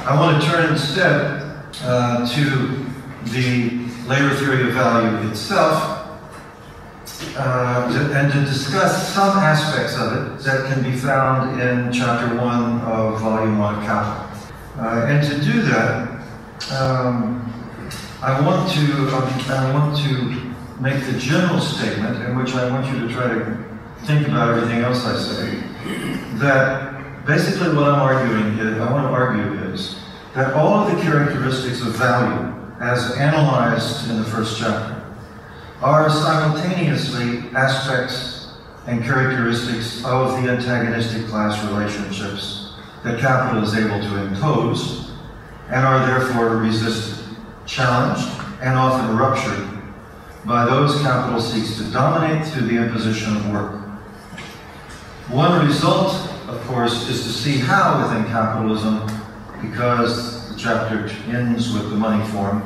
I want to turn instead to the labor theory of value itself and to discuss some aspects of it that can be found in Chapter 1 of Volume 1 of Kapitał. And to do that, I want to make the general statement, in which I want you to try to think about everything else I say, that basically what I'm arguing is, I want to argue is, that all of the characteristics of value, as analyzed in the first chapter, are simultaneously aspects and characteristics of the antagonistic class relationships that capital is able to impose, and are therefore resisted, challenged, and often ruptured by those capital seeks to dominate through the imposition of work. One result, of course, is to see how within capitalism, because the chapter ends with the money form,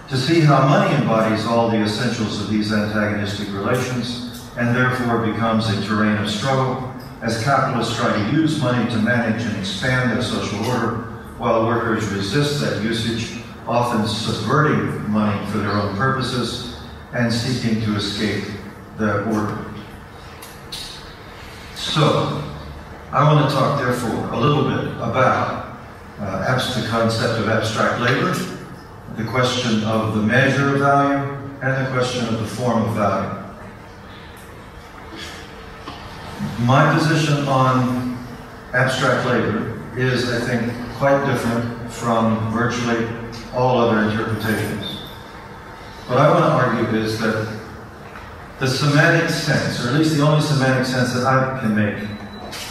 to see how money embodies all the essentials of these antagonistic relations, and therefore becomes a terrain of struggle, as capitalists try to use money to manage and expand their social order, while workers resist that usage, often subverting money for their own purposes, and seeking to escape that order. So, I want to talk, therefore, a little bit about the concept of abstract labor, the question of the measure of value, and the question of the form of value. My position on abstract labor is, I think, quite different from virtually all other interpretations. What I want to argue is that the semantic sense, or at least the only semantic sense that I can make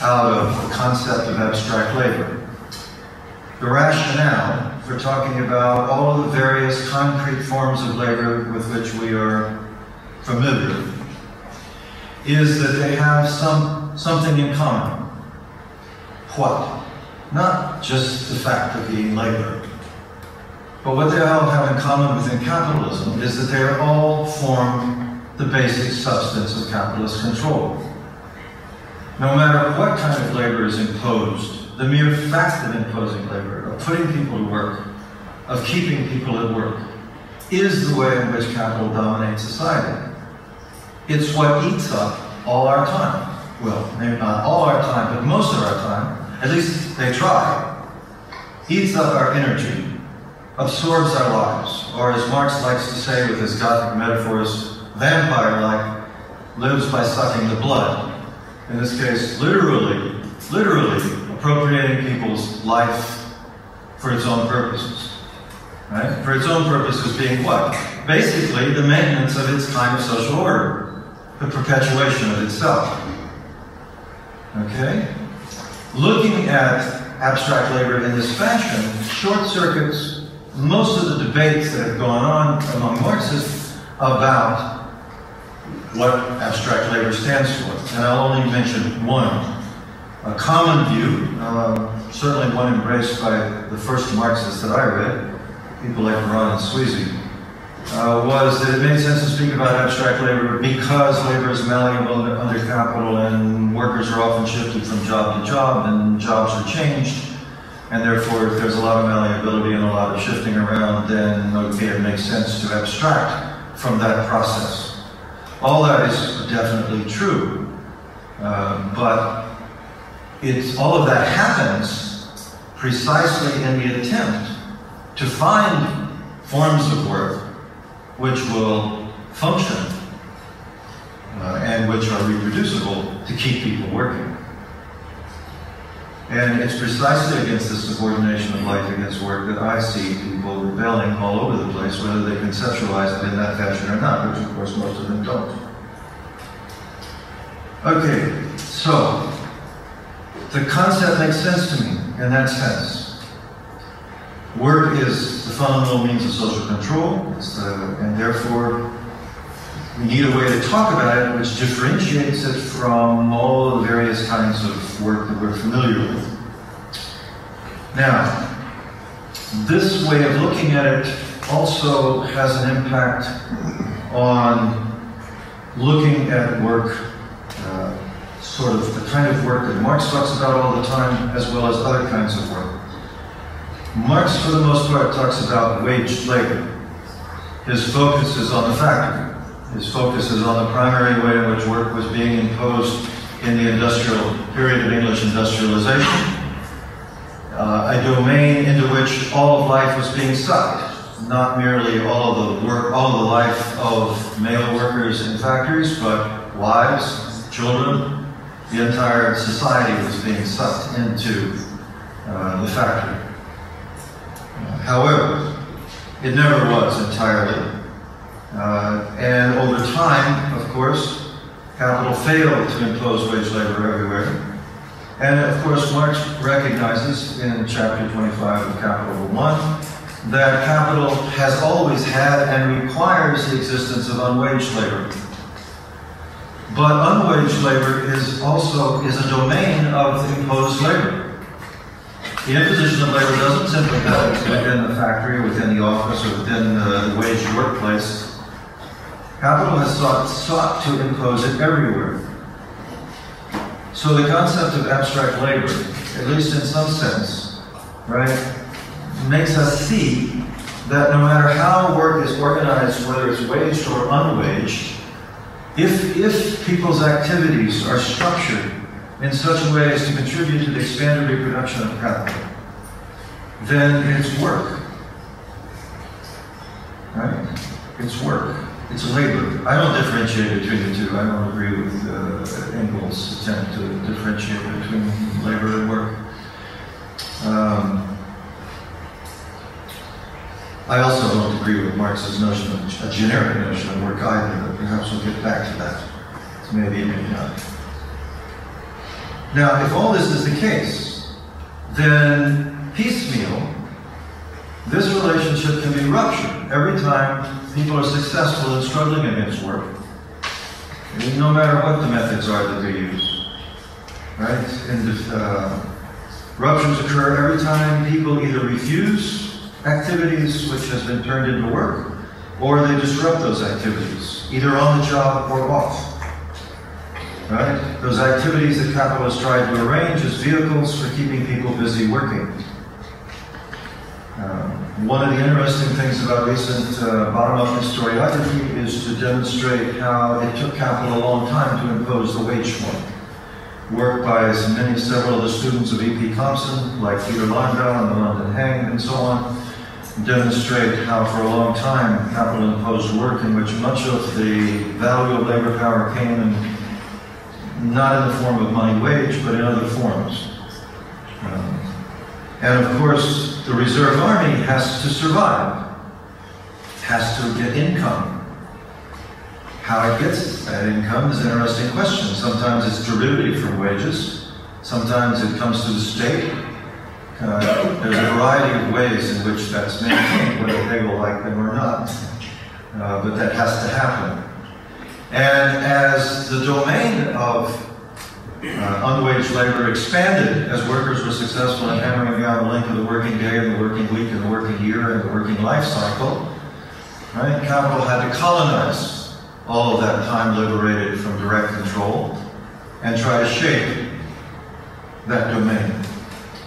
out of the concept of abstract labor, the rationale for talking about all of the various concrete forms of labor with which we are familiar, is that they have something in common. What? Not just the fact of being labor, but what they all have in common within capitalism is that they all form the basic substance of capitalist control. No matter what kind of labor is imposed, the mere fact of imposing labor, of putting people to work, of keeping people at work, is the way in which capital dominates society. It's what eats up all our time. Well, maybe not all our time, but most of our time. At least they try. Eats up our energy, absorbs our lives, or as Marx likes to say with his Gothic metaphors, vampire-like, lives by sucking the blood. In this case, literally appropriating people's life for its own purposes. Right? For its own purposes being what? Basically, the maintenance of its kind of social order, the perpetuation of itself. Okay? Looking at abstract labor in this fashion short-circuits most of the debates that have gone on among Marxists about what abstract labor stands for. And I'll only mention one. A common view, certainly one embraced by the first Marxists that I read, people like Ron and Sweezy, was that it made sense to speak about abstract labor because labor is malleable under capital and workers are often shifted from job to job and jobs are changed. And therefore, if there's a lot of malleability and a lot of shifting around, then okay, it makes sense to abstract from that process. All that is definitely true, but all of that happens precisely in the attempt to find forms of work which will function and which are reproducible to keep people working. And it's precisely against the subordination of life against work that I see people rebelling all over the place, whether they conceptualize it in that fashion or not, which of course most of them don't. Okay, so the concept makes sense to me in that sense. Work is the fundamental means of social control, and therefore we need a way to talk about it which differentiates it from all the various kinds of work that we're familiar with. Now, this way of looking at it also has an impact on looking at work, sort of the kind of work that Marx talks about all the time, as well as other kinds of work. Marx, for the most part, talks about wage labor. His focus is on the factory. His focus is on the primary way in which work was being imposed in the industrial period of English industrialization, a domain into which all of life was being sucked, not merely all of the life of male workers in factories, but wives, children, the entire society was being sucked into the factory. However, it never was entirely. And over time, of course, capital failed to impose wage labor everywhere. And of course, Marx recognizes in chapter 25 of Capital 1 that capital has always had and requires the existence of unwaged labor. But unwaged labor is a domain of imposed labor. The imposition of labor doesn't simply happen within the factory, within the office, or within the waged workplace. Capital has sought to impose it everywhere. So the concept of abstract labor, at least in some sense, right, makes us see that no matter how work is organized, whether it's waged or unwaged, if people's activities are structured in such a way as to contribute to the expanded reproduction of capital, then it's work. Right? It's work. It's labor. I don't differentiate between the two. I don't agree with Engels' attempt to differentiate between labor and work. I also don't agree with Marx's notion of a generic notion of work either, but perhaps we'll get back to that. Maybe, maybe not. Now, if all this is the case, then piecemeal, this relationship can be ruptured every time people are successful in struggling against work, no matter what the methods are that they use. Right? And ruptures occur every time people either refuse activities which has been turned into work, or they disrupt those activities, either on the job or off. Right? Those activities that capitalists try to arrange as vehicles for keeping people busy working. One of the interesting things about recent bottom-up historiography is to demonstrate how it took capital a long time to impose the wage form. Work by several of the students of E.P. Thompson, like Peter Landau and the London Hanged and so on, demonstrate how for a long time capital imposed work in which much of the value of labor power came in not in the form of money wage, but in other forms. And of course, the reserve army has to survive, has to get income. How it gets that income is an interesting question. Sometimes it's derivative from wages. Sometimes it comes to the state. There's a variety of ways in which that's maintained, whether they will like them or not. But that has to happen. And as the domain of unwaged labor expanded, as workers were successful in hammering down the length of the working day and the working week and the working year and the working life cycle, right? Capital had to colonize all of that time liberated from direct control and try to shape that domain,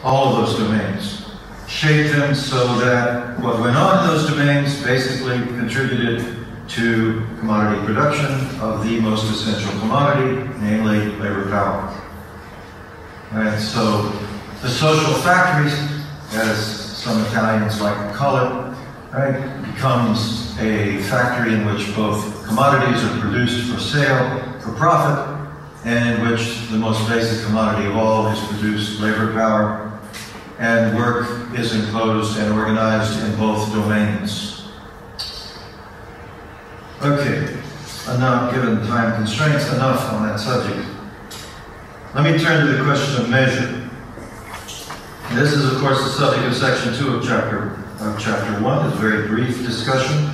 all of those domains. Shape them so that what went on in those domains basically contributed to commodity production of the most essential commodity, namely labor power. Right, so the social factories, as some Italians like to call it, right, becomes a factory in which both commodities are produced for sale, for profit, and in which the most basic commodity of all is produced labor power, and work is enclosed and organized in both domains. Okay, enough, given time constraints, enough on that subject. Let me turn to the question of measure. And this is, of course, the subject of section 2 of chapter 1. It's a very brief discussion,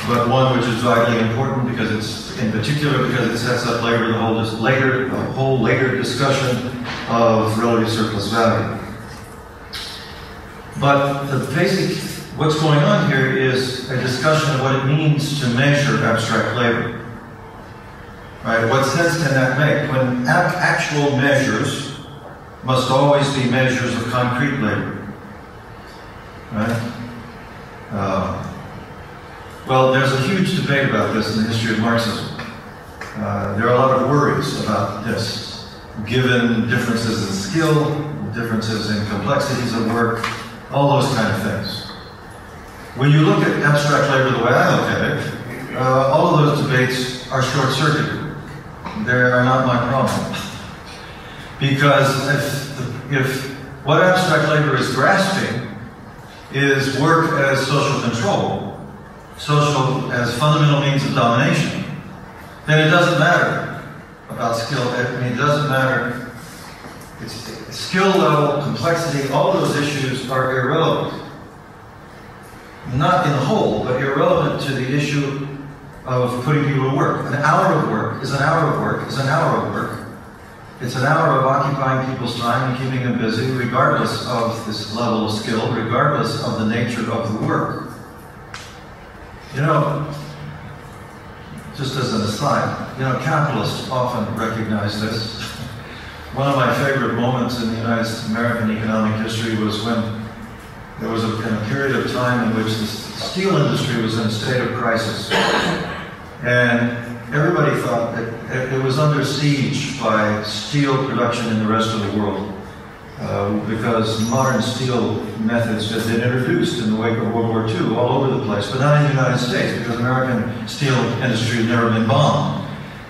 but one which is vitally important because it's, in particular, because it sets up the whole later discussion of relative surplus value. But the basic what's going on here is a discussion of what it means to measure abstract labor. Right? What sense can that make? When actual measures must always be measures of concrete labor. Right? Well, there's a huge debate about this in the history of Marxism. There are a lot of worries about this, given differences in skill, differences in complexities of work, all those kind of things. When you look at abstract labor the way I look at it, all of those debates are short-circuited. They are not my problem. Because if what abstract labor is grasping is work as social control, social as fundamental means of domination, then it doesn't matter about skill. I mean, it doesn't matter. It's skill level, complexity, all those issues are irrelevant. Not in the whole, but irrelevant to the issue of putting people to work. An hour of work is an hour of work is an hour of work. It's an hour of occupying people's time and keeping them busy, regardless of this level of skill, regardless of the nature of the work. You know, just as an aside, you know, capitalists often recognize this. One of my favorite moments in the American economic history was when there was a period of time in which the steel industry was in a state of crisis. And everybody thought that it was under siege by steel production in the rest of the world because modern steel methods had been introduced in the wake of World War II all over the place, but not in the United States because American steel industry had never been bombed.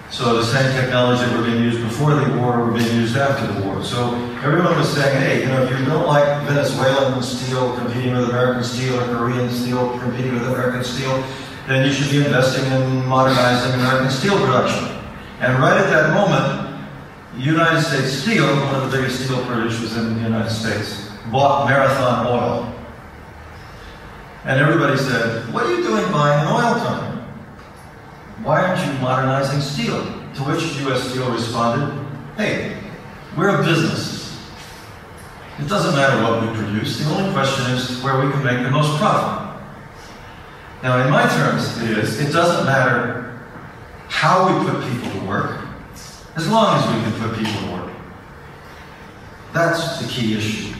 So the same technology that were being used before the war were being used after the war. So everyone was saying, hey, you know, if you don't like Venezuelan steel competing with American steel or Korean steel competing with American steel, then you should be investing in modernizing American steel production. And right at that moment, United States Steel, one of the biggest steel producers in the United States, bought Marathon Oil. And everybody said, what are you doing buying an oil company? Why aren't you modernizing steel? To which U.S. Steel responded, hey, we're a business. It doesn't matter what we produce. The only question is where we can make the most profit. Now, in my terms, it doesn't matter how we put people to work, as long as we can put people to work. That's the key issue.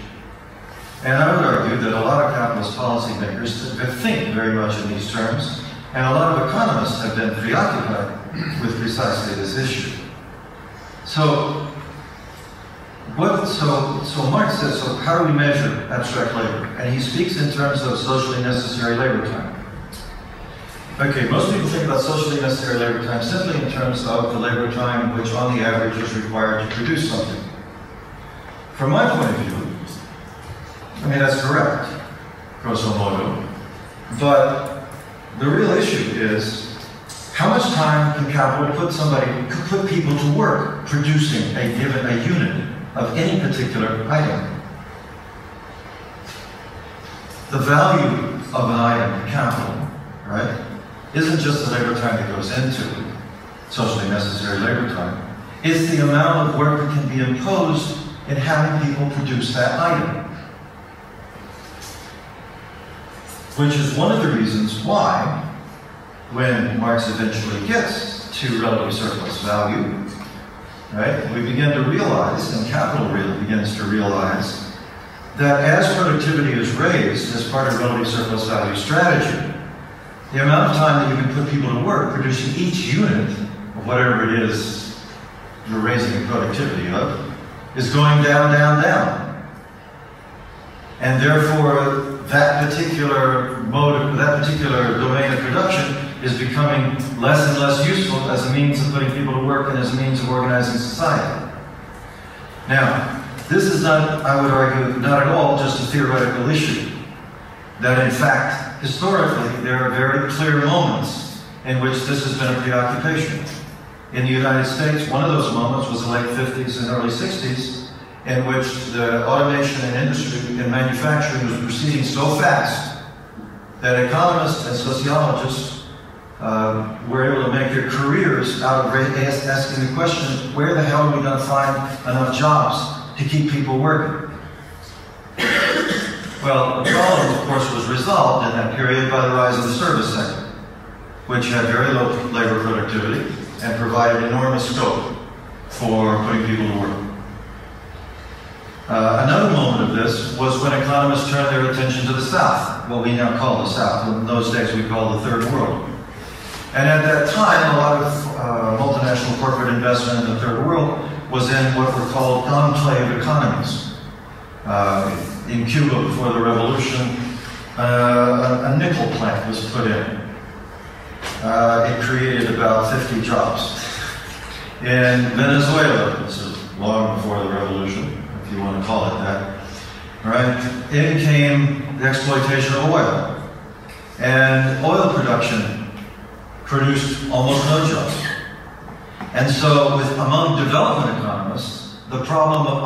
And I would argue that a lot of capitalist policymakers think very much in these terms, and a lot of economists have been preoccupied with precisely this issue. So Marx says, so how do we measure abstract labor? And he speaks in terms of socially necessary labor time. Okay, most people think about socially necessary labor time simply in terms of the labor time which on the average is required to produce something. From my point of view, I mean, that's correct, grosso modo, but the real issue is how much time can capital put people to work producing a unit of any particular item. The value of an item, capital, right, isn't just the labor time that goes into socially necessary labor time. It's the amount of work that can be imposed in having people produce that item. Which is one of the reasons why, when Marx eventually gets to relative surplus value, right, we begin to realize, and capital really begins to realize, that as productivity is raised as part of relative surplus value strategy, the amount of time that you can put people to work producing each unit of whatever it is you're raising the productivity of is going down, down, down. And therefore, that particular domain of production is becoming less and less useful as a means of putting people to work and as a means of organizing society. Now, this is not, I would argue, not at all just a theoretical issue. That in fact, historically, there are very clear moments in which this has been a preoccupation. In the United States, one of those moments was the late 50s and early 60s, in which the automation in industry and manufacturing was proceeding so fast that economists and sociologists were able to make their careers out of asking the question, where the hell are we going to find enough jobs to keep people working? Well, the problem, of course, was resolved in that period by the rise of the service sector, which had very low labor productivity and provided enormous scope for putting people to work. Another moment of this was when economists turned their attention to the South, what we now call the South. In those days we called the Third World. And at that time, a lot of multinational corporate investment in the Third World was in what were called enclave economies. In Cuba before the revolution, a nickel plant was put in. It created about 50 jobs. In Venezuela, this is long before the revolution, if you want to call it that, right? In came the exploitation of oil. And oil production produced almost no jobs. And so among development economists, the problem of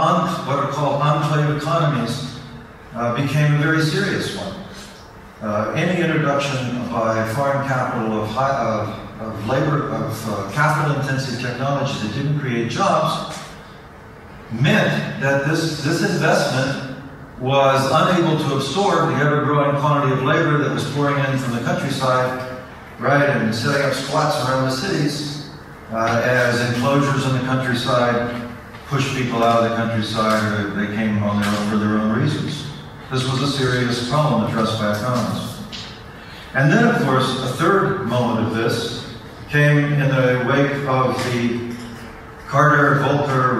what are called enclave economies became a very serious one. Any introduction by foreign capital of labor, of capital-intensive technology that didn't create jobs meant that this investment was unable to absorb the ever-growing quantity of labor that was pouring in from the countryside, right, and setting up squats around the cities as enclosures in the countryside pushed people out of the countryside, or they came on for their own reasons. This was a serious problem addressed by economists. And then, of course, a third moment of this came in the wake of the Carter, Volcker,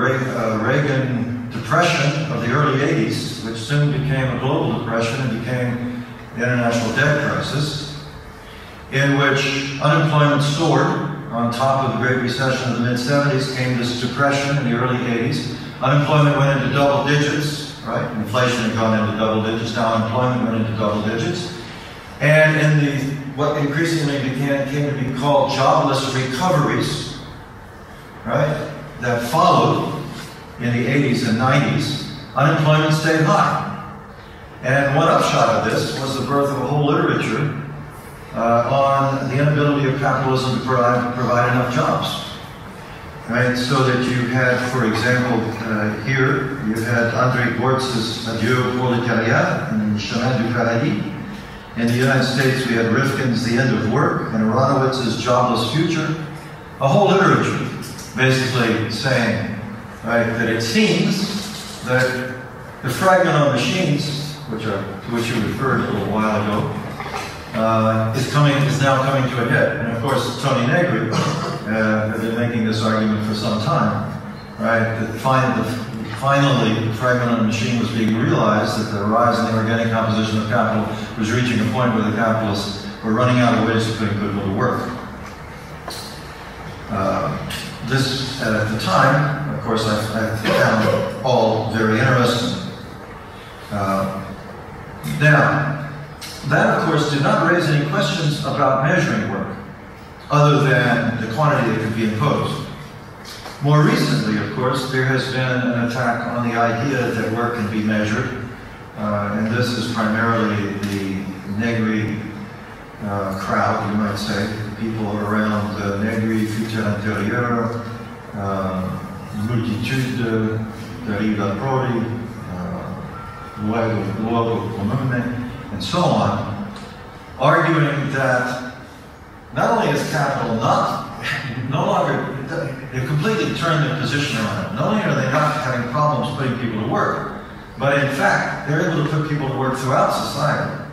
Reagan depression of the early 80s, which soon became a global depression and became the international debt crisis, in which unemployment soared. On top of the Great Recession of the mid-70s came this depression in the early 80s. Unemployment went into double digits, right? Inflation had gone into double digits, now unemployment went into double digits. And in what increasingly came to be called jobless recoveries, right, that followed in the 80s and 90s, unemployment stayed high. And one upshot of this was the birth of a whole literature on the inability of capitalism to provide enough jobs. Right? So that you had, for example, here, you had André Gortz's Adieu pour le Carrière in Chemin du Paradis. In the United States, we had Rifkin's The End of Work and Aronowitz's Jobless Future. A whole literature basically saying, right, that it seems that the fragment on machines, to which you referred a little while ago, is now coming to a head. And of course, Tony Negri has been making this argument for some time, right? That finally, the fragment on the machine was being realized, that the rise in the organic composition of capital was reaching a point where the capitalists were running out of ways to put people to work. This, at the time, of course, I found all very interesting. Now, that, of course, did not raise any questions about measuring work, other than the quantity that could be imposed. More recently, of course, there has been an attack on the idea that work can be measured, and this is primarily the Negri crowd, you might say, the people around Negri, Futur Intérieur, Multitude, Deriva Prodi, Luogo Comune, and so on, arguing that not only is capital no longer, they've completely turned their position around. Not only are they not having problems putting people to work, but in fact, they're able to put people to work throughout society.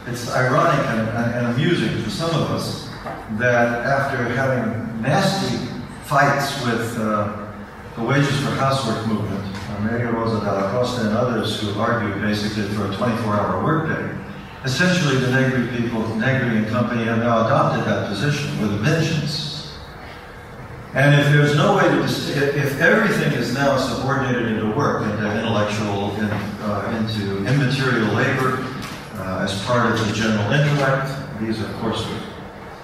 It's ironic and amusing for some of us that after having nasty fights with the wages for housework movement, Maria Rosa Dalla Costa and others who argued basically for a 24-hour workday, essentially the Negri people, Negri and company, have now adopted that position with a vengeance. And if there's no way to, if everything is now subordinated into work, into intellectual, into immaterial labor, as part of the general intellect, these, of course,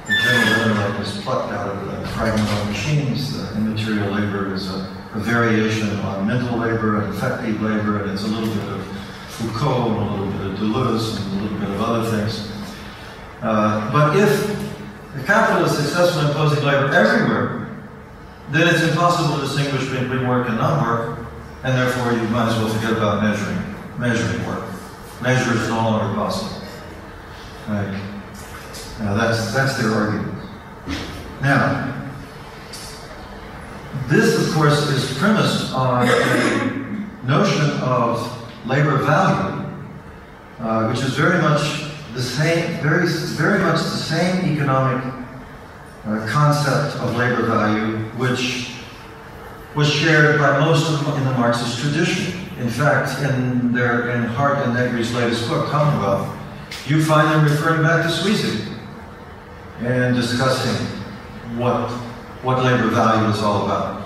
the general intellect is plucked out of the fragment on machines. The immaterial labor is a variation on mental labor and effective labor, and it's a little bit of Foucault and a little bit of Deleuze and a little bit of other things. But if the capital is successful in imposing labor everywhere, then it's impossible to distinguish between work and non-work, and therefore you might as well forget about measuring work. Measure is no longer possible. Right? Now that's their argument. Now, this, of course, is premised on a notion of labor value, which is very much the same, very much the same economic concept of labor value, which was shared by most of them in the Marxist tradition. In fact, in Hart and Negri's latest book, Commonwealth, you find them referring back to Swiezy and discussing what labor value is all about.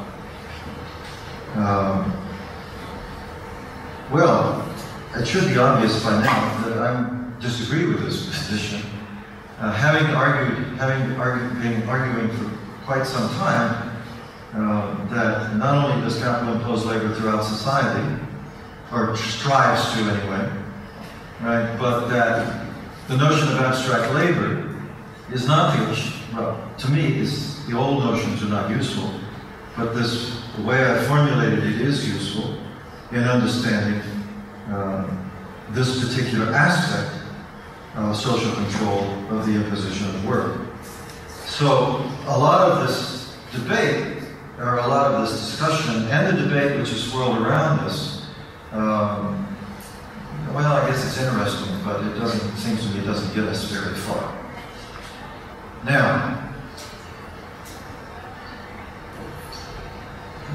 Well, it should be obvious by now that I disagree with this position. Having been arguing for quite some time that not only does capital impose labor throughout society, or strives to anyway, right, but that the notion of abstract labor is not well, to me, the old notions are not useful, but the way I formulated it is useful in understanding this particular aspect of social control of the imposition of work. So a lot of this debate, or a lot of this discussion, and the debate which is swirled around this, well, I guess it's interesting, but it seems to me it doesn't get us very far. Now,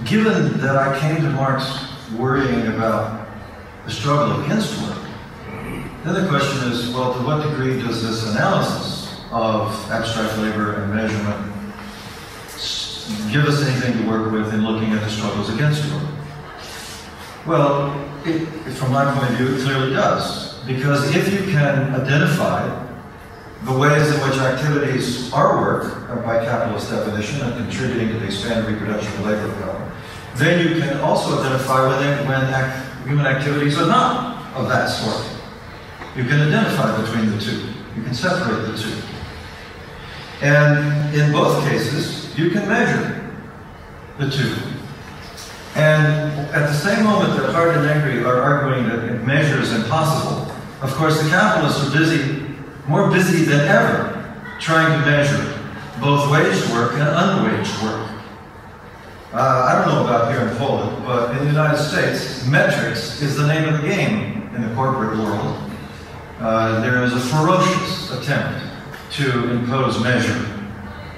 given that I came to Marx worrying about the struggle against work, then the question is, well, to what degree does this analysis of abstract labor and measurement give us anything to work with in looking at the struggles against work? Well, from my point of view, it clearly does. Because if you can identify the ways in which activities are work, by capitalist definition, and contributing to the expanded reproduction of labor power, then you can also identify when human activities are not of that sort. You can identify between the two. You can separate the two. And in both cases, you can measure the two. And at the same moment that Hart and Negri are arguing that measure is impossible, of course the capitalists are more busy than ever, trying to measure both waged work and unwaged work. I don't know about here in Poland, but in the United States, metrics is the name of the game in the corporate world. There is a ferocious attempt to impose measure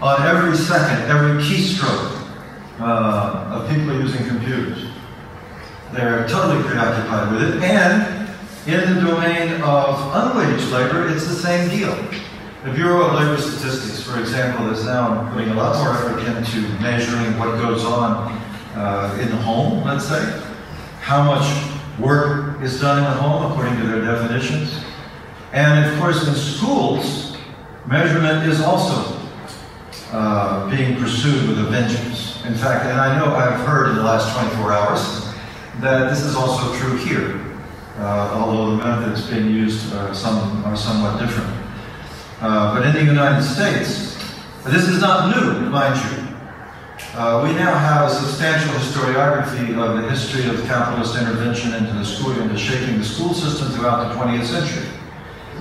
on every second, every keystroke of people using computers. They're totally preoccupied with it, and in the domain of unwaged labor, it's the same deal. The Bureau of Labor Statistics, for example, is now putting a lot more effort into measuring what goes on in the home, let's say. How much work is done in the home according to their definitions. And of course, in schools, measurement is also being pursued with a vengeance. In fact, and I know I've heard in the last 24 hours that this is also true here, although the methods being used are somewhat different. But in the United States, this is not new, mind you. We now have a substantial historiography of the history of capitalist intervention into shaping the school system throughout the 20th century.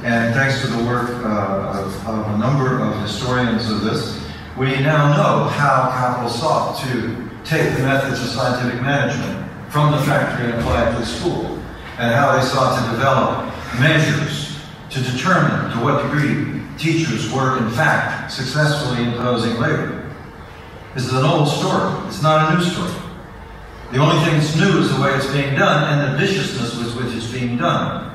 And thanks to the work of a number of historians of this, we now know how capital sought to take the methods of scientific management from the factory and apply it to the school, and how they sought to develop measures to determine to what degree teachers were, in fact, successfully imposing labor. This is an old story. It's not a new story. The only thing that's new is the way it's being done and the viciousness with which it's being done.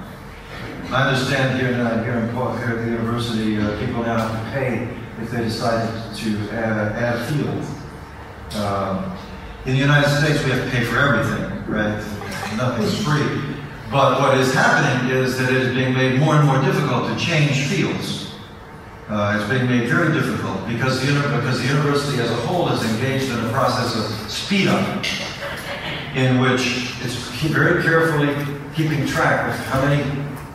I understand here at the university, people now have to pay if they decide to add a field. In the United States, we have to pay for everything, right? Nothing's free. But what is happening is that it is being made more and more difficult to change fields. It's being made very difficult because the university as a whole is engaged in a process of speed up, in which it's very carefully keeping track of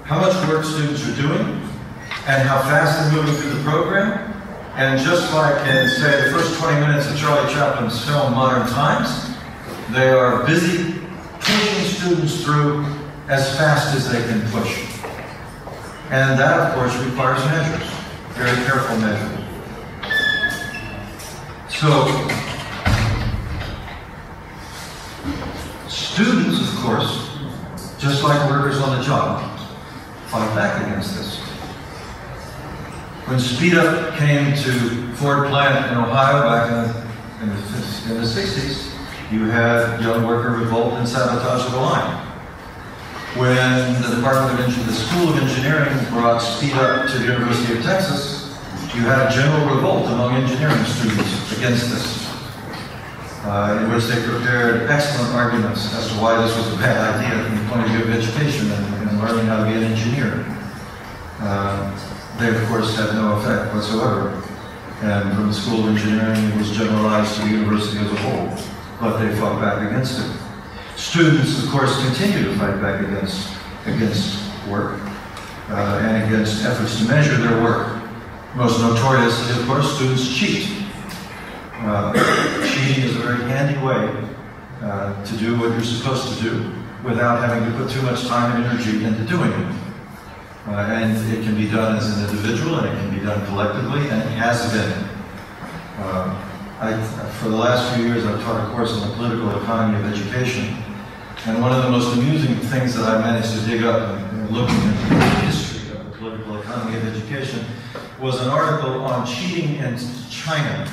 how much work students are doing and how fast they're moving through the program. And just like in, say, the first 20 minutes of Charlie Chaplin's film Modern Times, they are busy pushing students through as fast as they can push. And that, of course, requires measures, very careful measures. So, Students, of course, just like workers on the job, fight back against this. When Speed Up came to Ford plant in Ohio back in the 60s, you had young worker revolt and sabotage of the line. When the the School of Engineering brought Speed Up to the University of Texas, you had general revolt among engineering students against this, in which they prepared excellent arguments as to why this was a bad idea from the point of view of education and learning how to be an engineer. They, of course, had no effect whatsoever. And from the School of Engineering, it was generalized to the university as a whole, but they fought back against it. Students, of course, continue to fight back against work and against efforts to measure their work. Most notoriously, of course, students cheat. Cheating is a very handy way to do what you're supposed to do without having to put too much time and energy into doing it. And it can be done as an individual, and it can be done collectively, and it has been. For the last few years, I've taught a course on the political economy of education, and one of the most amusing things that I managed to dig up in looking at the history of the political economy of education was an article on cheating in China.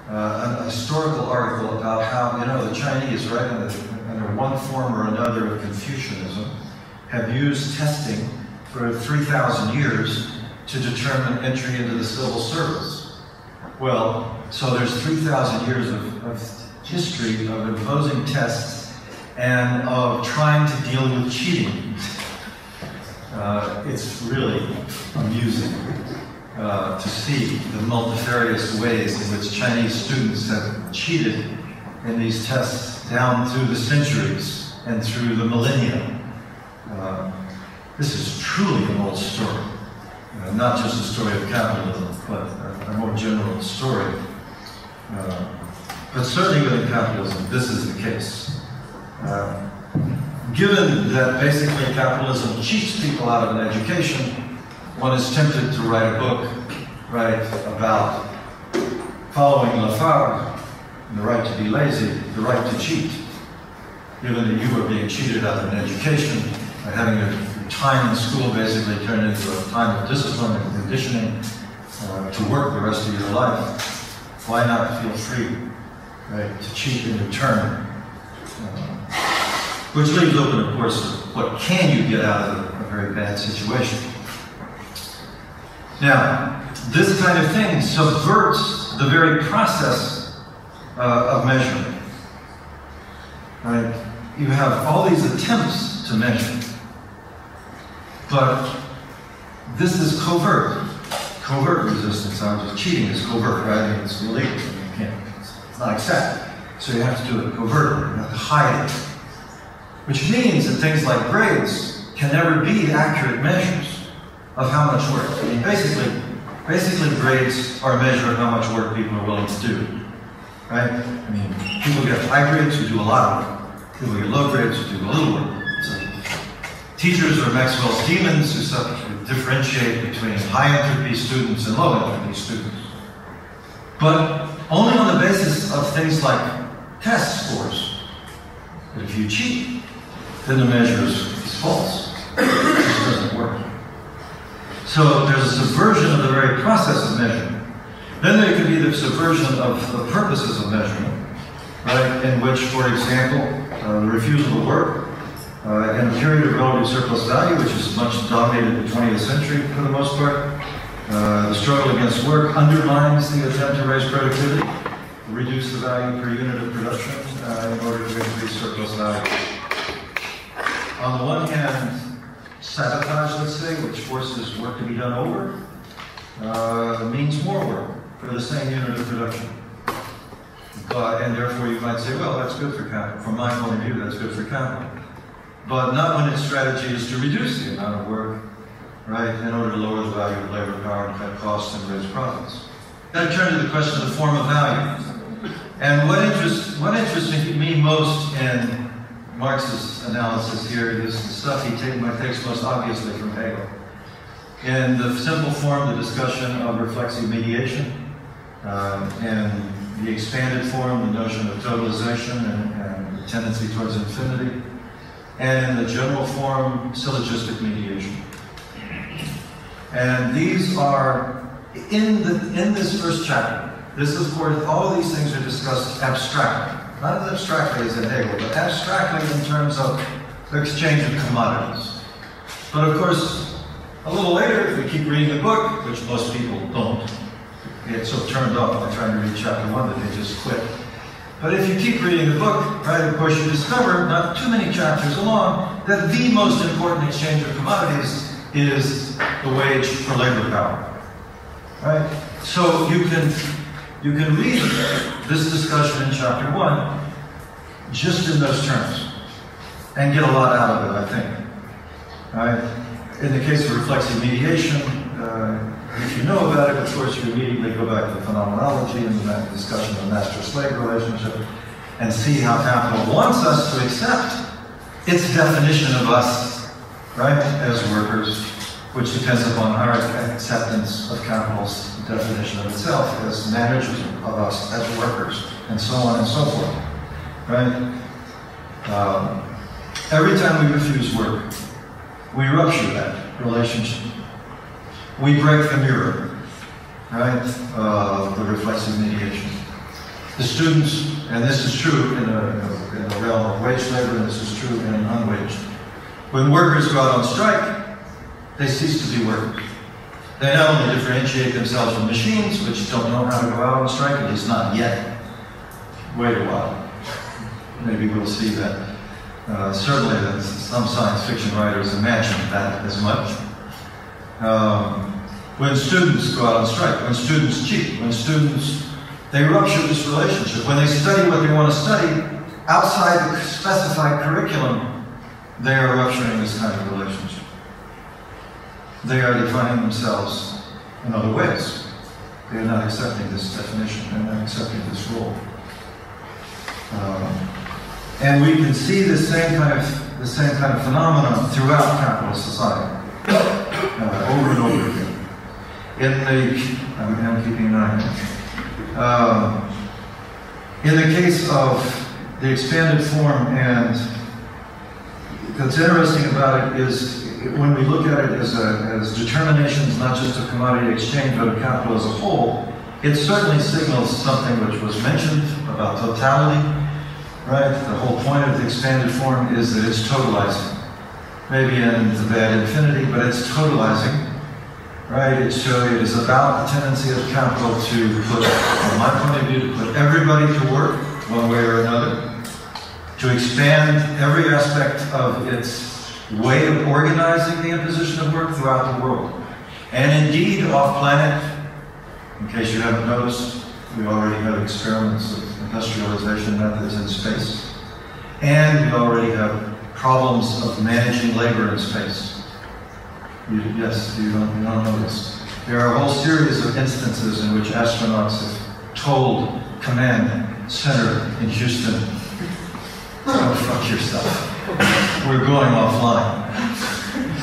An historical article about how, the Chinese, right, under one form or another of Confucianism, have used testing for 3,000 years to determine entry into the civil service. Well, so there's 3,000 years of history of imposing tests and of trying to deal with cheating. It's really amusing to see the multifarious ways in which Chinese students have cheated in these tests down through the centuries and through the millennia. This is truly an old story. Not just a story of capitalism, but a more general story. But certainly within capitalism, this is the case. Given that basically capitalism cheats people out of an education, one is tempted to write a book, about following Lafargue, the right to be lazy, the right to cheat. Given that you are being cheated out of an education, by having your time in school basically turned into a time of discipline and conditioning to work the rest of your life, why not feel free, to cheat in return? Which leaves open, of course, what can you get out of a very bad situation? Now, this kind of thing subverts the very process of measurement. You have all these attempts to measure, but this is covert. Covert resistance, cheating is covert, right? It's illegal. It's not accepted. So you have to do it covertly. You have to hide it. Which means that things like grades can never be accurate measures of how much work. Basically grades are a measure of how much work people are willing to do, right? People get high grades who do a lot of work. People get low grades who do a little work. So teachers are Maxwell's demons who differentiate between high entropy students and low entropy students. But only on the basis of things like test scores. But if you cheat, then the measure is false. It just doesn't work. So there's a subversion of the very process of measurement. Then there can be the subversion of the purposes of measurement, in which, for example, the refusal to work in a period of relative surplus value, which is much dominated the 20th century for the most part. The struggle against work undermines the attempt to raise productivity, reduce the value per unit of production in order to increase surplus value. On the one hand, sabotage, let's say, which forces work to be done over, means more work for the same unit of production. And therefore you might say, well, that's good for capital. From my point of view, that's good for capital. But not when its strategy is to reduce the amount of work, in order to lower the value of labor power and cut costs and raise profits. Then I turn to the question of the form of value. And what interests me most in Marx's analysis here is the stuff he takes most obviously from Hegel. In the simple form, the discussion of reflexive mediation, and the expanded form, the notion of totalization and tendency towards infinity, and in the general form, syllogistic mediation. And these are, in this first chapter, this is where all of these things are discussed abstractly. Not as abstractly as in Hegel, but abstractly in terms of the exchange of commodities. But of course, a little later, if we keep reading the book, which most people don't, they get so turned off by trying to read chapter 1 that they just quit. But if you keep reading the book, right, of course you discover, not too many chapters along, that the most important exchange of commodities is the wage for labor power. Right? So you can read this discussion in chapter 1 just in those terms and get a lot out of it, I think. Right? In the case of reflexive mediation, if you know about it, of course, you immediately go back to phenomenology and the discussion of the master-slave relationship and see how capital wants us to accept its definition of us, right, as workers, which depends upon our acceptance of capital's definition of itself as managers of us as workers, and so on and so forth, right? Every time we refuse work, we rupture that relationship. We break the mirror, right, the reflexive mediation. The students, and this is true in the realm of wage labor, and this is true in unwaged. When workers go out on strike, they cease to be workers. They not only differentiate themselves from machines, which don't know how to go out on strike, at least not yet. Wait a while. Maybe we'll see that. Certainly some science fiction writers imagine that as much. When students go out on strike, when students cheat, when students, they rupture this relationship. When they study what they want to study outside the specified curriculum, they are rupturing this kind of relationship. They are defining themselves in other ways. They are not accepting this definition. They're not accepting this role. And we can see the same kind of phenomenon throughout capitalist society, over and over again. I'm keeping an eye. In the case of the expanded form, and what's interesting about it is when we look at it as determinations not just of commodity exchange but of capital as a whole, it certainly signals something which was mentioned about totality, right? The whole point of the expanded form is that it's totalizing. Maybe in the bad infinity, but it's totalizing. Right, it is about the tendency of capital to put, from my point of view, to put everybody to work, one way or another, to expand every aspect of its way of organizing the imposition of work throughout the world. And indeed, off-planet, in case you haven't noticed, we already have experiments of industrialization methods in space. And we already have problems of managing labor in space. Yes, you don't notice. There are a whole series of instances in which astronauts have told command center in Houston, "Don't fuck yourself. We're going offline."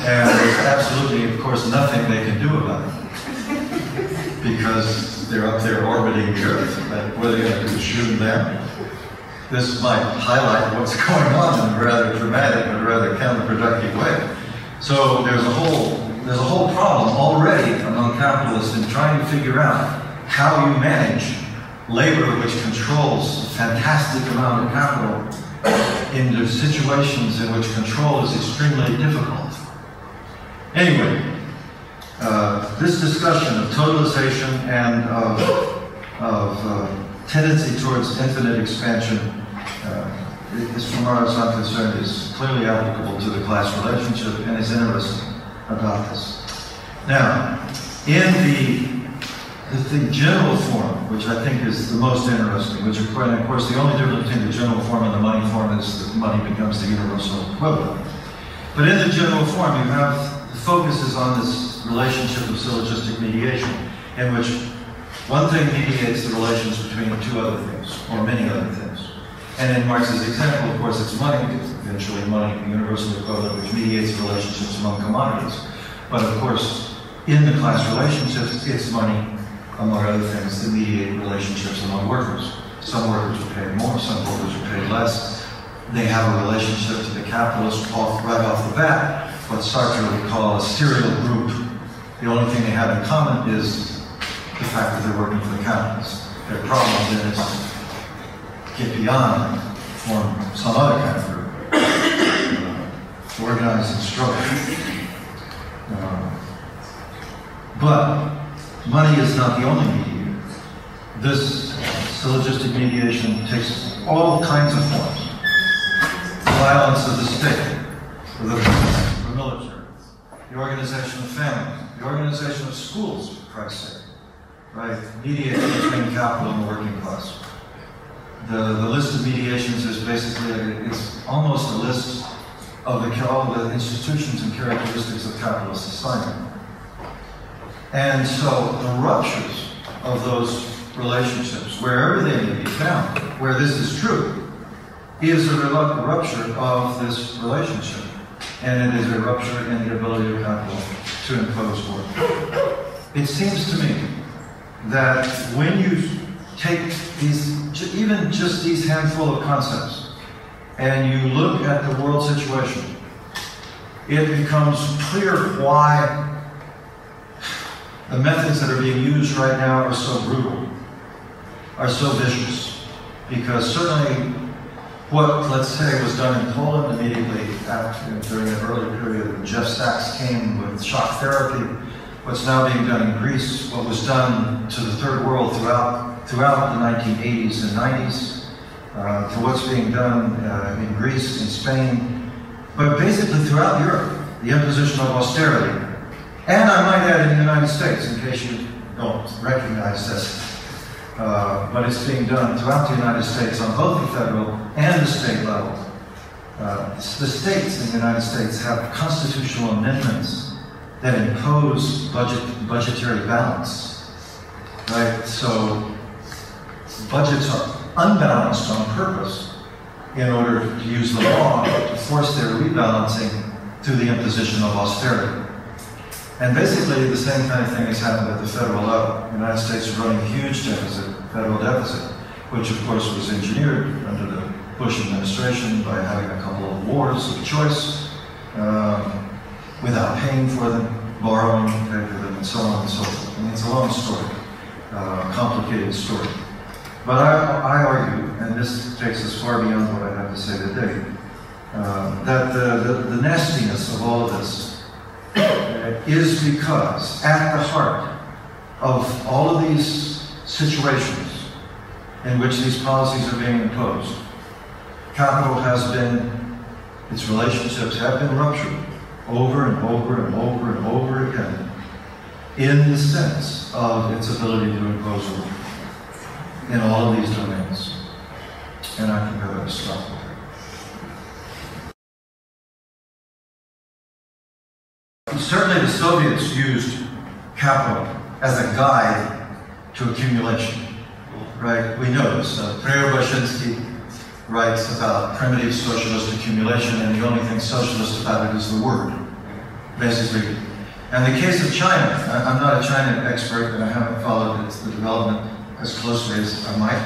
And there's absolutely, of course, nothing they can do about it because they're up there orbiting the Earth. What are they going to do? Shoot them down? This might highlight what's going on in a rather dramatic but rather counterproductive way. So there's a whole problem already among capitalists in trying to figure out how you manage labor which controls a fantastic amount of capital into situations in which control is extremely difficult. Anyway, this discussion of totalization and of tendency towards infinite expansion is, from our as I'm concerned, is clearly applicable to the class relationship and is interesting about this. Now, in the general form, which I think is the most interesting, which of course the only difference between the general form and the money form is that money becomes the universal equivalent. But in the general form, you have the focus is on this relationship of syllogistic mediation, in which one thing mediates the relations between two other things, or many other things. And in Marx's example, of course, it's money, eventually money, the universal equivalent, which mediates relationships among commodities. But of course, in the class relationships, it's money, among other things, that mediate relationships among workers. Some workers are paid more, some workers are paid less. they have a relationship to the capitalist right off the bat, what Sartre would call a serial group. The only thing they have in common is the fact that they're working for the capitalist. Their problem then is to get beyond and form some other kind of group, organize and struggle. But money is not the only mediator. This syllogistic mediation takes all kinds of forms. Violence of the state, or the military, the organization of families, the organization of schools, for Christ's sake, right? Mediating between capital and the working class. The list of mediations is basically, it's almost a list of all the institutions and characteristics of capitalist society. And so the ruptures of those relationships, wherever they may be found, where this is true, is a rupture of this relationship. And it is a rupture in the ability of capital to impose work. It seems to me that when you take these, even just these handful of concepts, and you look at the world situation, it becomes clear why the methods that are being used right now are so brutal, are so vicious. Because certainly what, let's say, was done in Poland immediately after, during the early period when Jeff Sachs came with shock therapy, what's now being done in Greece, what was done to the third world throughout the 1980s and 90s, to what's being done in Greece, in Spain, but basically throughout Europe, the imposition of austerity. And I might add in the United States, in case you don't recognize this, but it's being done throughout the United States on both the federal and the state level. The states in the United States have constitutional amendments that impose budgetary balance, right? So budgets are unbalanced on purpose in order to use the law to force their rebalancing through the imposition of austerity. And basically the same kind of thing has happened at the federal level. The United States is running a huge deficit, federal deficit, which of course was engineered under the Bush administration by having a couple of wars of choice, without paying for them, borrowing to pay for them, and so on and so forth. I mean, it's a long story, complicated story. But I argue, and this takes us far beyond what I have to say today, that the nastiness of all of this is because at the heart of all of these situations in which these policies are being imposed, capital has been, its relationships have been ruptured over and over and over and over again in the sense of its ability to impose order in all of these domains. And I think I better stop with that. Certainly the Soviets used capital as a guide to accumulation, right? We know this. Przełamując writes about primitive socialist accumulation, and the only thing socialist about it is the word, basically. And the case of China, I'm not a China expert, and I haven't followed the development as closely as I might,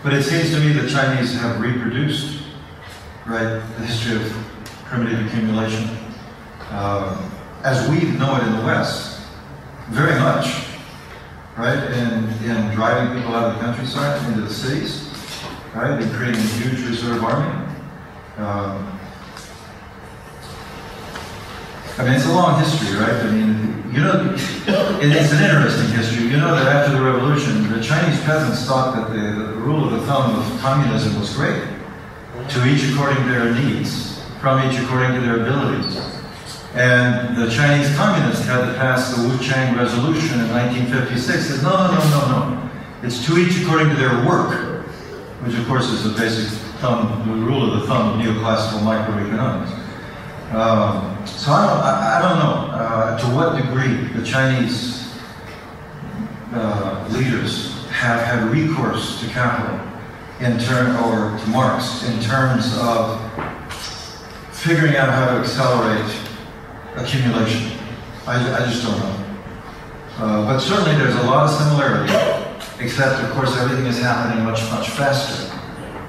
but it seems to me the Chinese have reproduced, right, the history of primitive accumulation as we know it in the West, very much, right, in driving people out of the countryside into the cities, right, in creating a huge reserve army. I mean, it's a long history, right? I mean, you know, it's an interesting history. You know that after the revolution, the Chinese peasants thought that the rule of the thumb of communism was great, to each according to their needs, from each according to their abilities. And the Chinese communists had to pass the Wu-Chang Resolution in 1956. Said, no. It's to each according to their work, which of course is the basic the rule of the thumb of neoclassical microeconomics. So I don't know to what degree the Chinese leaders have had recourse to capital or to Marx in terms of figuring out how to accelerate accumulation. I just don't know. But certainly there's a lot of similarity, except of course everything is happening much, much faster.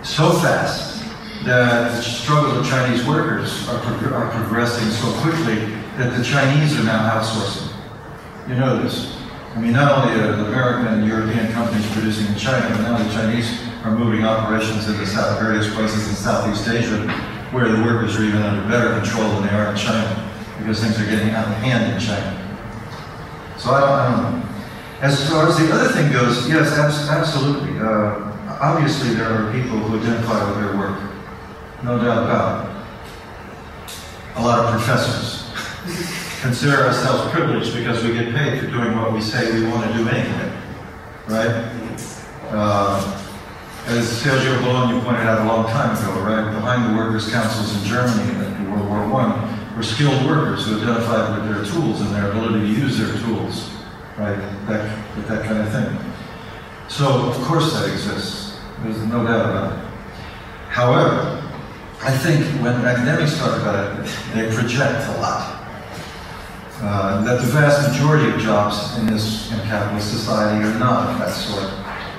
So fast that the struggles of Chinese workers are progressing so quickly that the Chinese are now outsourcing. You know this. I mean, not only are the American and European companies producing in China, but now the Chinese are moving operations into various places in Southeast Asia where the workers are even under better control than they are in China because things are getting out of hand in China. So I don't know. As far as the other thing goes, yes, absolutely. Obviously, there are people who identify with their work. No doubt about it. A lot of professors consider ourselves privileged because we get paid for doing what we say we want to do anyway, right? As Sergio Bologna pointed out a long time ago, right? Behind the workers' councils in Germany after World War I were skilled workers who identified with their tools and their ability to use their tools, right? That kind of thing. So, of course that exists. There's no doubt about it. However, I think when academics talk about it, they project a lot. That the vast majority of jobs in capitalist society are not of that sort,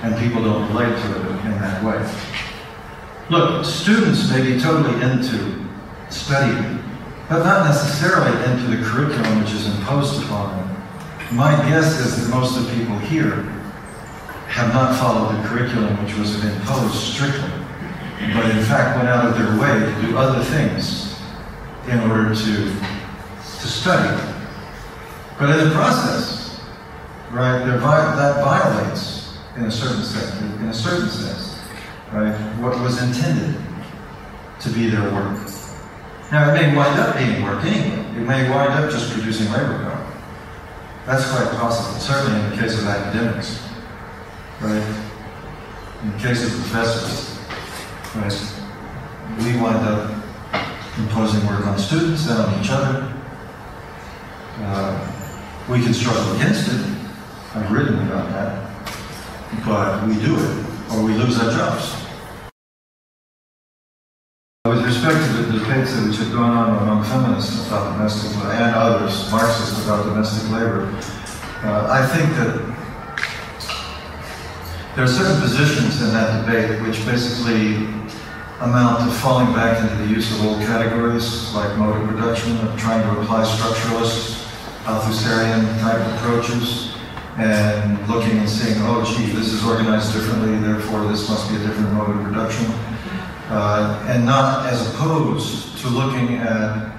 and people don't relate to it in that way. Look, students may be totally into studying, but not necessarily into the curriculum which is imposed upon them. My guess is that most of the people here have not followed the curriculum which was imposed strictly, but in fact went out of their way to do other things in order to study. But in the process, right, that violates, in a certain sense, right, what was intended to be their work. Now, it may wind up being work anyway. It may wind up just producing labor power. That's quite possible, certainly in the case of academics, right? In the case of professors, right, we wind up imposing work on students and on each other. We can struggle against it. I've written about that. But we do it, or we lose our jobs. With respect to the debates which have gone on among feminists about domestic labor, and others, Marxists, about domestic labor, I think that there are certain positions in that debate which basically amount to falling back into the use of old categories, like mode of production, of trying to apply structuralist, Althusserian type approaches, and looking and seeing, oh gee, this is organized differently, therefore this must be a different mode of production. And not as opposed to looking at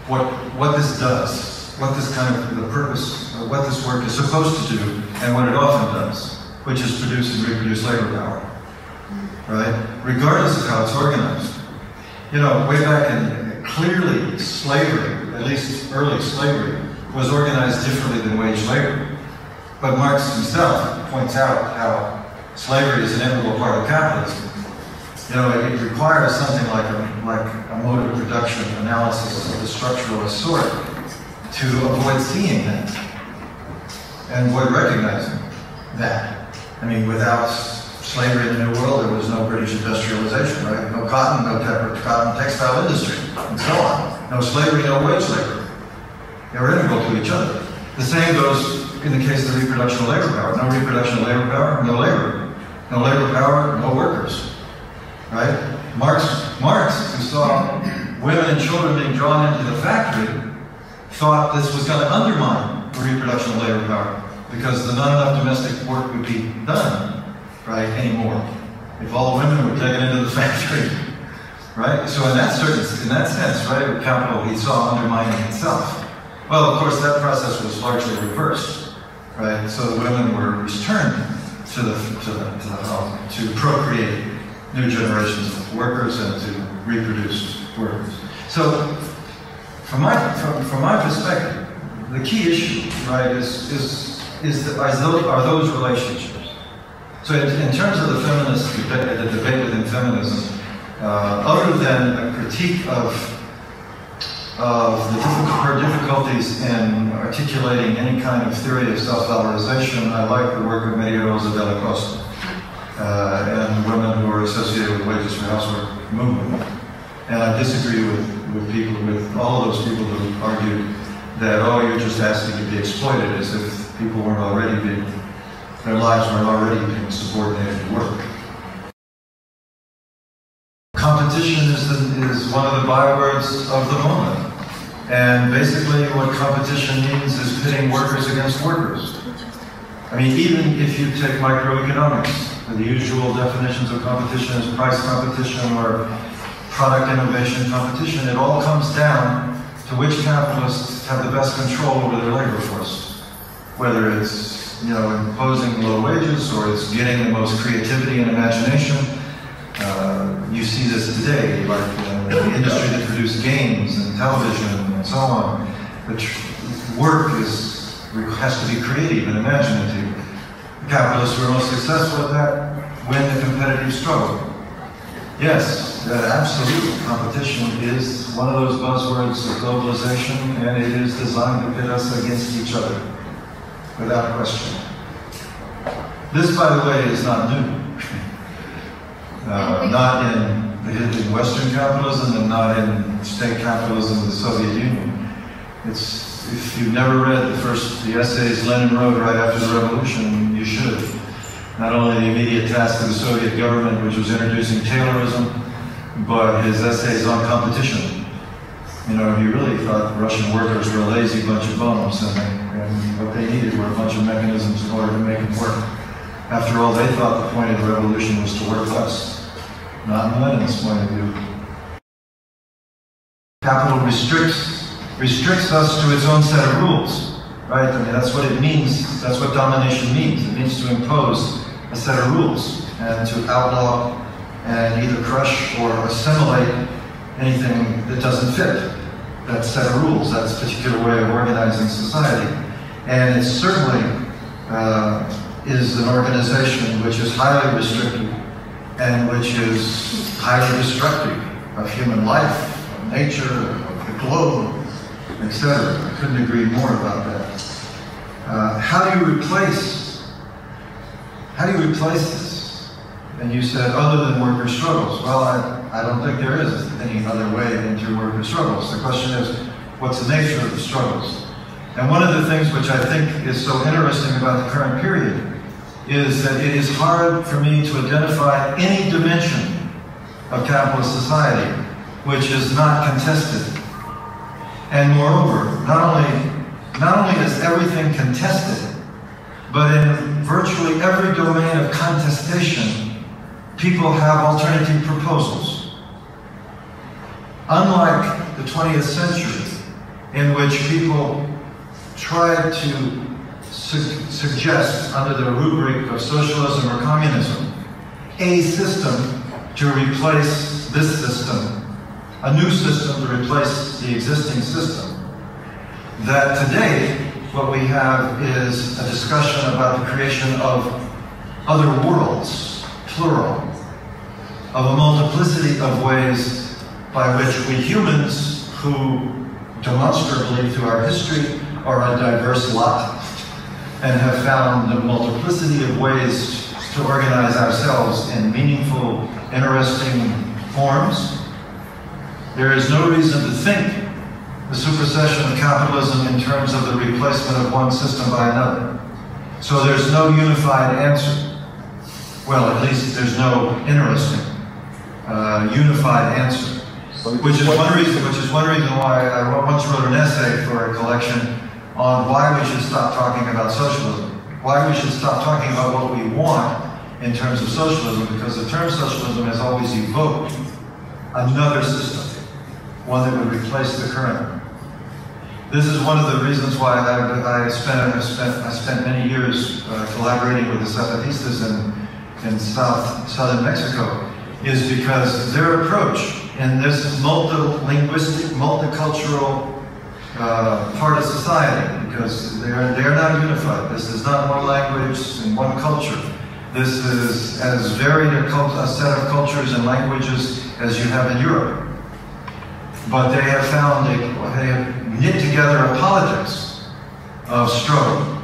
what this does, what this kind of, the purpose, what this work is supposed to do, and what it often does, which is produce and reproduce labor power, right? Regardless of how it's organized. You know, way back in, clearly slavery, at least early slavery, was organized differently than wage labor. But Marx himself points out how slavery is an integral part of capitalism. You know, it requires something like a mode of production analysis of the structuralist sort to avoid seeing that and avoid recognizing that. I mean, without slavery in the New World, there was no British industrialization, right? No cotton, cotton textile industry, and so on. No slavery, no wage labor. They were integral to each other. The same goes in the case of the reproduction of labor power. No reproduction of labor power, no labor. No labor power, no workers. Right? Marx, who saw women and children being drawn into the factory, thought this was going to undermine the reproduction of labor power because not enough domestic work would be done, right, anymore if all the women were taken into the factory, right? So in that sense, right, capital he saw undermining itself. Well, of course, that process was largely reversed, right? So the women were returned to the home to procreate new generations of workers and to reproduce workers. So, from my perspective, the key issue, right, are those relationships. So, in terms of the feminist debate, the debate within feminism, other than a critique of her difficulties in articulating any kind of theory of self-valorization, I like the work of Maria Rosa Della Costa and women who are associated with wages for housework movement. And I disagree with all of those people who argued that, oh, you're just asking to be exploited, as if people weren't already their lives weren't already being subordinated to work. competition is one of the bywords of the moment. And basically what competition means is pitting workers against workers. I mean, even if you take microeconomics, the usual definitions of competition is price competition or product innovation competition, it all comes down to which capitalists have the best control over their labor force. Whether it's, imposing low wages or it's getting the most creativity and imagination. You see this today, like the industry that produces games and television and so on. Work has to be creative and imaginative. Capitalists who are most successful at that win the competitive struggle. Yes, absolutely. Competition is one of those buzzwords of globalization, and it is designed to pit us against each other, without question. This, by the way, is not new. Not in Western capitalism and not in state capitalism of the Soviet Union. If you've never read the essays Lenin wrote right after the revolution, you should. Not only the immediate task of the Soviet government, which was introducing Taylorism, but his essays on competition. He really thought Russian workers were a lazy bunch of bums, and what they needed were a bunch of mechanisms in order to make them work. After all, they thought the point of the revolution was to work less, not in Lenin's point of view. Capital restricts us to its own set of rules, right? I mean, that's what it means. That's what domination means. It means to impose a set of rules and to outlaw and either crush or assimilate anything that doesn't fit that set of rules, that particular way of organizing society. And it certainly is an organization which is highly restrictive and which is highly destructive of human life, of nature, of the globe, etc. I couldn't agree more about that. How do you replace this? And you said, other than worker struggles. Well, I don't think there is any other way into worker struggles. The question is, what's the nature of the struggles? And one of the things which I think is so interesting about the current period is that it is hard for me to identify any dimension of capitalist society which is not contested. And moreover, not only is everything contested, but in virtually every domain of contestation, people have alternative proposals. Unlike the 20th century, in which people tried to suggest, under the rubric of socialism or communism, a system to replace this system, a new system to replace the existing system. That today, what we have is a discussion about the creation of other worlds, plural, of a multiplicity of ways by which we humans, who demonstrably through our history are a diverse lot, and have found a multiplicity of ways to organize ourselves in meaningful, interesting forms. There is no reason to think the supersession of capitalism in terms of the replacement of one system by another. So there's no unified answer. Well, at least there's no interesting, unified answer. Which is one reason why I once wrote an essay for a collection on why we should stop talking about socialism. Why we should stop talking about what we want in terms of socialism, because the term socialism has always evoked another system, one that would replace the current one. This is one of the reasons why I spent many years collaborating with the Zapatistas in southern Mexico, is because their approach in this multilinguistic, multicultural part of society, because they are not unified. This is not one language and one culture. This is as varied a set of cultures and languages as you have in Europe. But they have found, they have knit together a politics of struggle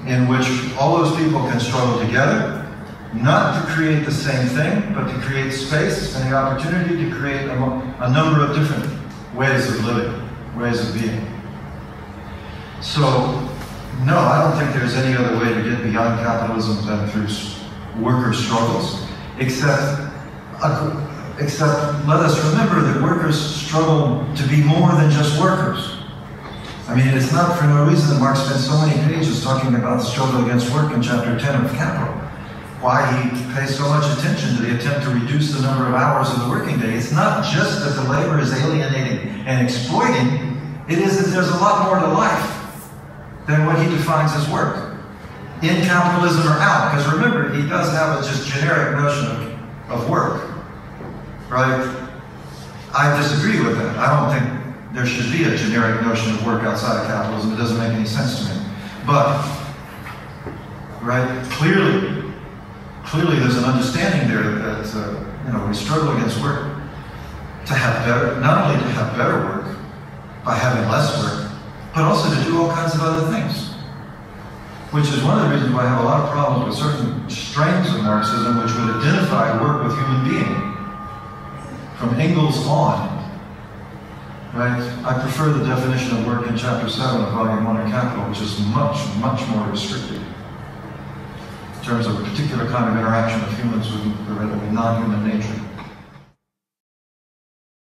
in which all those people can struggle together, not to create the same thing, but to create space and the opportunity to create a number of different ways of living, ways of being. So, no, I don't think there's any other way to get beyond capitalism than through worker struggles, except Except, let us remember that workers struggle to be more than just workers. I mean, it's not for no reason that Marx spent so many pages talking about the struggle against work in chapter 10 of Capital. Why he pays so much attention to the attempt to reduce the number of hours of the working day. It's not just that the labor is alienating and exploiting, it is that there's a lot more to life than what he defines as work. In capitalism or out, because remember, he does have a just generic notion of work, right? I disagree with that. I don't think there should be a generic notion of work outside of capitalism. It doesn't make any sense to me. But, right, clearly there's an understanding there that we struggle against work to have better, not only to have better work by having less work, but also to do all kinds of other things. Which is one of the reasons why I have a lot of problems with certain strains of Marxism which would identify work with human being. From Engels on, right? I prefer the definition of work in chapter 7 of volume 1 of Capital, which is much, much more restricted in terms of a particular kind of interaction of humans with non-human nature.